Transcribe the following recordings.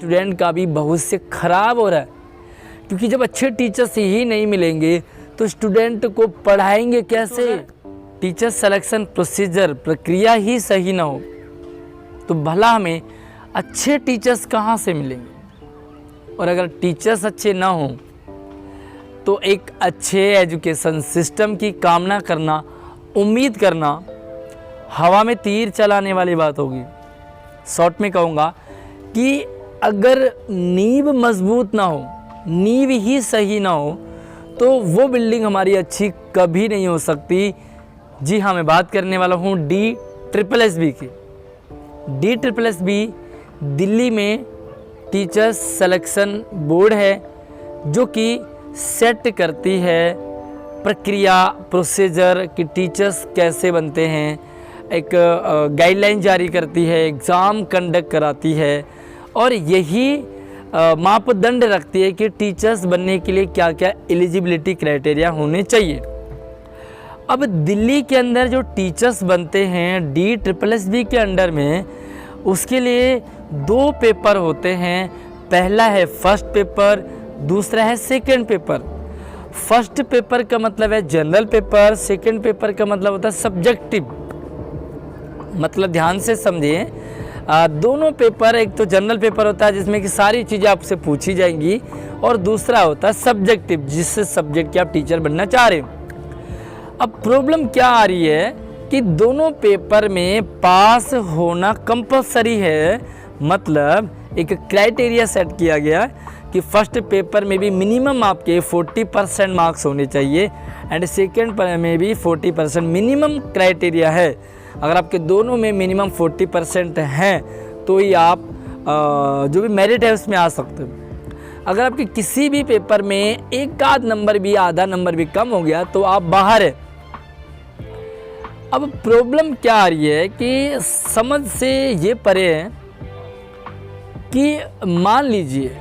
Student का भी भविष्य खराब हो रहा है, क्योंकि जब अच्छे टीचर्स ही नहीं मिलेंगे तो स्टूडेंट को पढ़ाएंगे कैसे। टीचर सिलेक्शन प्रोसीजर प्रक्रिया ही सही ना हो तो भला हमें अच्छे टीचर्स कहाँ से मिलेंगे। और अगर टीचर्स अच्छे ना हों तो एक अच्छे एजुकेशन सिस्टम की कामना करना, उम्मीद करना हवा में तीर चलाने वाली बात होगी। शॉर्ट में कहूँगा कि अगर नींव मजबूत ना हो, नींव ही सही ना हो तो वो बिल्डिंग हमारी अच्छी कभी नहीं हो सकती। जी हाँ, मैं बात करने वाला हूँ DSSB की। DSSB दिल्ली में टीचर्स सिलेक्शन बोर्ड है जो कि सेट करती है प्रक्रिया, प्रोसीजर कि टीचर्स कैसे बनते हैं, एक गाइडलाइन जारी करती है, एग्ज़ाम कंडक्ट कराती है और यही मापदंड रखती है कि टीचर्स बनने के लिए क्या क्या एलिजिबिलिटी क्राइटेरिया होने चाहिए। अब दिल्ली के अंदर जो टीचर्स बनते हैं DSSB के अंडर में, उसके लिए 2 पेपर होते हैं। पहला है फर्स्ट पेपर, दूसरा है सेकंड पेपर। फर्स्ट पेपर का मतलब है जनरल पेपर, सेकंड पेपर का मतलब होता है सब्जेक्टिव। मतलब ध्यान से समझिए, दोनों पेपर, एक तो जनरल पेपर होता है जिसमें कि सारी चीज़ें आपसे पूछी जाएंगी और दूसरा होता है सब्जेक्टिव, जिस सब्जेक्ट के आप टीचर बनना चाह रहे हो। अब प्रॉब्लम क्या आ रही है कि दोनों पेपर में पास होना कंपलसरी है। मतलब एक क्राइटेरिया सेट किया गया कि फर्स्ट पेपर में भी मिनिमम आपके 40% मार्क्स होने चाहिए एंड सेकेंड पर में भी 40% मिनिमम क्राइटेरिया है। अगर आपके दोनों में मिनिमम 40% हैं तो ही आप जो भी मेरिट है उसमें आ सकते हो। अगर आपके किसी भी पेपर में एक आध नंबर भी, आधा नंबर भी कम हो गया तो आप बाहर है। अब प्रॉब्लम क्या आ रही है कि समझ से ये परे है कि मान लीजिए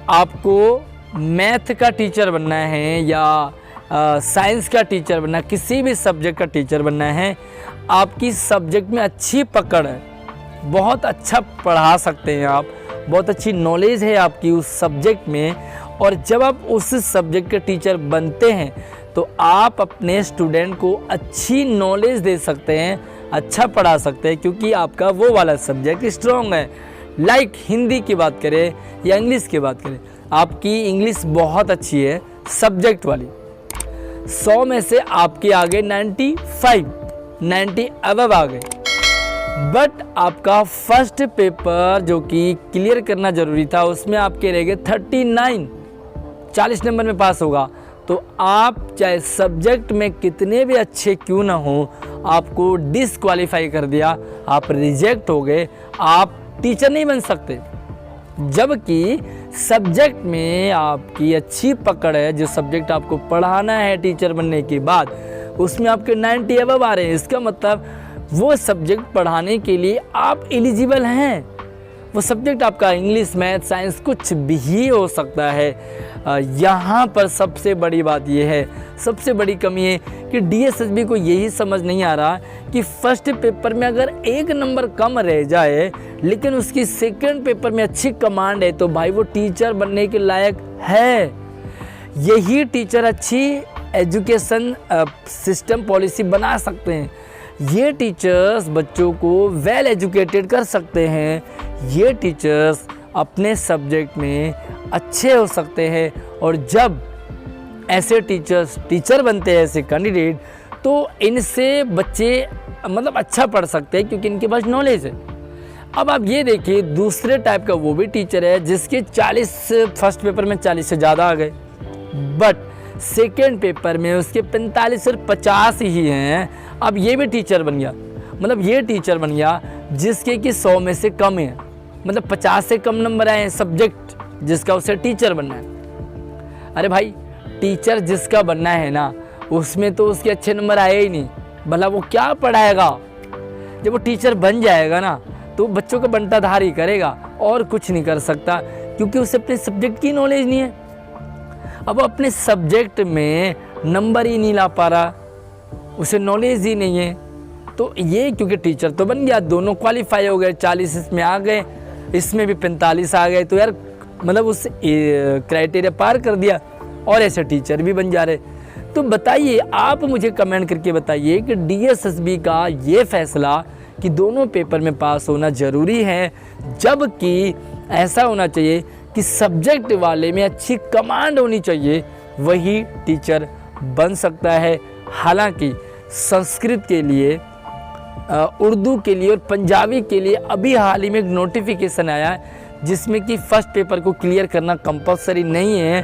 आपको मैथ का टीचर बनना है या साइंस का टीचर बनना है, किसी भी सब्जेक्ट का टीचर बनना है, आपकी सब्जेक्ट में अच्छी पकड़ है, बहुत अच्छा पढ़ा सकते हैं आप, बहुत अच्छी नॉलेज है आपकी उस सब्जेक्ट में, और जब आप उस सब्जेक्ट के टीचर बनते हैं तो आप अपने स्टूडेंट को अच्छी नॉलेज दे सकते हैं, अच्छा पढ़ा सकते हैं, क्योंकि आपका वो वाला सब्जेक्ट स्ट्रॉन्ग है। लाइक हिंदी की बात करें या इंग्लिश की बात करें, आपकी इंग्लिश बहुत अच्छी है सब्जेक्ट वाली, 100 में से आपके आगे 95, 90 अबव आ गए। बट आपका फर्स्ट पेपर जो कि क्लियर करना ज़रूरी था उसमें आपके रह गए 39, 40 नंबर में पास होगा तो आप चाहे सब्जेक्ट में कितने भी अच्छे क्यों ना हो, आपको डिसक्वालीफाई कर दिया, आप रिजेक्ट हो गए, आप टीचर नहीं बन सकते। जबकि सब्जेक्ट में आपकी अच्छी पकड़ है, जो सब्जेक्ट आपको पढ़ाना है टीचर बनने के बाद, उसमें आपके 90 अबव आ रहे हैं। इसका मतलब वो सब्जेक्ट पढ़ाने के लिए आप एलिजिबल हैं। वो सब्जेक्ट आपका इंग्लिश, मैथ, साइंस कुछ भी हो सकता है। यहाँ पर सबसे बड़ी बात यह है, सबसे बड़ी कमी है कि DSSB को यही समझ नहीं आ रहा कि फर्स्ट पेपर में अगर 1 नंबर कम रह जाए लेकिन उसकी सेकंड पेपर में अच्छी कमांड है तो भाई वो टीचर बनने के लायक है। यही टीचर अच्छी एजुकेशन सिस्टम पॉलिसी बना सकते हैं। ये टीचर्स बच्चों को वेल एजुकेटेड कर सकते हैं। ये टीचर्स अपने सब्जेक्ट में अच्छे हो सकते हैं और जब ऐसे टीचर्स टीचर बनते हैं, ऐसे कैंडिडेट, तो इनसे बच्चे मतलब अच्छा पढ़ सकते हैं क्योंकि इनके पास नॉलेज है। अब आप ये देखिए, दूसरे टाइप का वो भी टीचर है जिसके 40 फर्स्ट पेपर में 40 से ज़्यादा आ गए, बट सेकेंड पेपर में उसके 45 और 50 ही हैं। अब ये भी टीचर बन गया, मतलब ये टीचर बन गया जिसके कि 100 में से कम है, मतलब 50 से कम नंबर आए हैं सब्जेक्ट जिसका उसे टीचर बनना है। अरे भाई, टीचर जिसका बनना है ना उसमें तो उसके अच्छे नंबर आए ही नहीं, भला वो क्या पढ़ाएगा। जब वो टीचर बन जाएगा ना तो बच्चों का बंटाधारी करेगा और कुछ नहीं कर सकता क्योंकि उसे अपने सब्जेक्ट की नॉलेज नहीं है। अब अपने सब्जेक्ट में नंबर ही नहीं ला पा रहा, उसे नॉलेज ही नहीं है, तो ये क्योंकि टीचर तो बन गया, दोनों क्वालिफाई हो गए, 40 इसमें आ गए, इसमें भी 45 आ गए, तो यार मतलब उस क्राइटेरिया पार कर दिया और ऐसे टीचर भी बन जा रहे। तो बताइए, आप मुझे कमेंट करके बताइए कि DSSB का ये फैसला कि दोनों पेपर में पास होना ज़रूरी है, जबकि ऐसा होना चाहिए कि सब्जेक्ट वाले में अच्छी कमांड होनी चाहिए, वही टीचर बन सकता है। हालांकि संस्कृत के लिए, उर्दू के लिए और पंजाबी के लिए अभी हाल ही में एक नोटिफिकेशन आया है जिसमें कि फर्स्ट पेपर को क्लियर करना कंपलसरी नहीं है।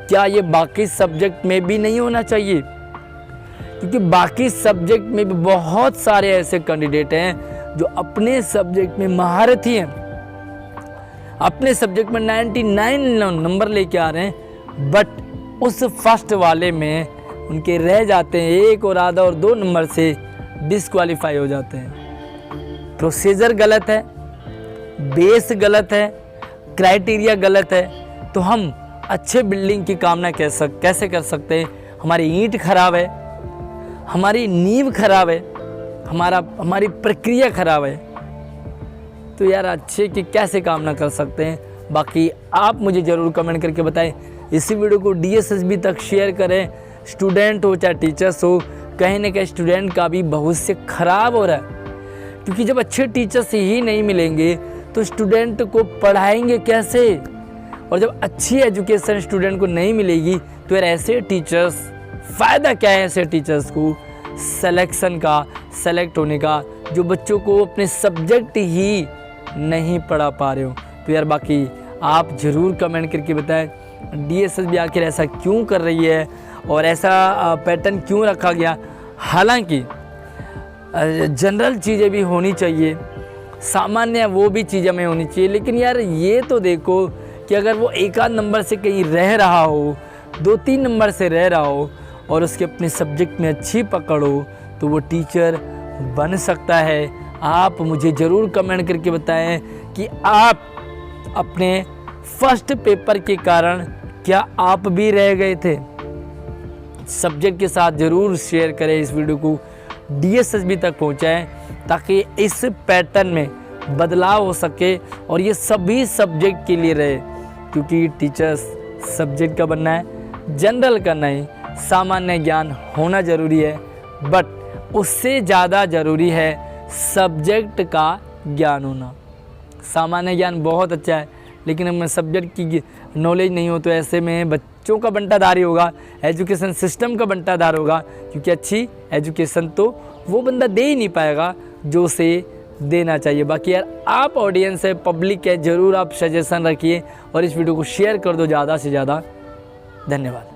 क्या ये बाकी सब्जेक्ट में भी नहीं होना चाहिए? क्योंकि बाकी सब्जेक्ट में भी बहुत सारे ऐसे कैंडिडेट हैं जो अपने सब्जेक्ट में महारथी हैं, अपने सब्जेक्ट में 99 नंबर लेके आ रहे हैं, बट उस फर्स्ट वाले में उनके रह जाते हैं 1 और आधा और 2 नंबर से डिस्क्वालीफाई हो जाते हैं। प्रोसीजर गलत है, बेस गलत है, क्राइटेरिया गलत है, तो हम अच्छे बिल्डिंग की कामना कैसे कर सकते हैं? हमारी ईंट खराब है, हमारी नींव खराब है, हमारी प्रक्रिया खराब है, तो यार अच्छे की कैसे कामना कर सकते हैं? बाकी आप मुझे ज़रूर कमेंट करके बताएं। इसी वीडियो को DSSB तक शेयर करें, स्टूडेंट हो चाहे टीचर्स हो, कहीं ना कहीं स्टूडेंट का भी भविष्य खराब हो रहा है। क्योंकि जब अच्छे टीचर्स ही नहीं मिलेंगे तो स्टूडेंट को पढ़ाएंगे कैसे? और जब अच्छी एजुकेशन स्टूडेंट को नहीं मिलेगी तो यार ऐसे टीचर्स, फ़ायदा क्या है ऐसे टीचर्स को सिलेक्शन का, सेलेक्ट होने का, जो बच्चों को अपने सब्जेक्ट ही नहीं पढ़ा पा रहे हो? तो यार बाकी आप ज़रूर कमेंट करके बताएं DSSB आखिर ऐसा क्यों कर रही है और ऐसा पैटर्न क्यों रखा गया। हालांकि जनरल चीज़ें भी होनी चाहिए, सामान्य वो भी चीज़ें में होनी चाहिए, लेकिन यार ये तो देखो कि अगर वो 1 आध नंबर से कहीं रह रहा हो, 2-3 नंबर से रह रहा हो और उसके अपने सब्जेक्ट में अच्छी पकड़ हो, तो वो टीचर बन सकता है। आप मुझे ज़रूर कमेंट करके बताएं कि आप अपने फर्स्ट पेपर के कारण क्या आप भी रह गए थे? सब्जेक्ट के साथ ज़रूर शेयर करें, इस वीडियो को DSSB तक पहुंचाएं ताकि इस पैटर्न में बदलाव हो सके और ये सभी सब्जेक्ट के लिए रहे। क्योंकि टीचर्स सब्जेक्ट का बनना है, जनरल का नहीं। सामान्य ज्ञान होना ज़रूरी है, बट उससे ज़्यादा ज़रूरी है सब्जेक्ट का ज्ञान होना। सामान्य ज्ञान बहुत अच्छा है, लेकिन हमें सब्जेक्ट की नॉलेज नहीं हो तो ऐसे में बच्चों का बंटाधारी होगा, एजुकेशन सिस्टम का बंटाधार होगा। क्योंकि अच्छी एजुकेशन तो वो बंदा दे ही नहीं पाएगा जो उसे देना चाहिए। बाकी यार आप ऑडियंस है, पब्लिक है, ज़रूर आप सजेशन रखिए और इस वीडियो को शेयर कर दो ज़्यादा से ज़्यादा। धन्यवाद।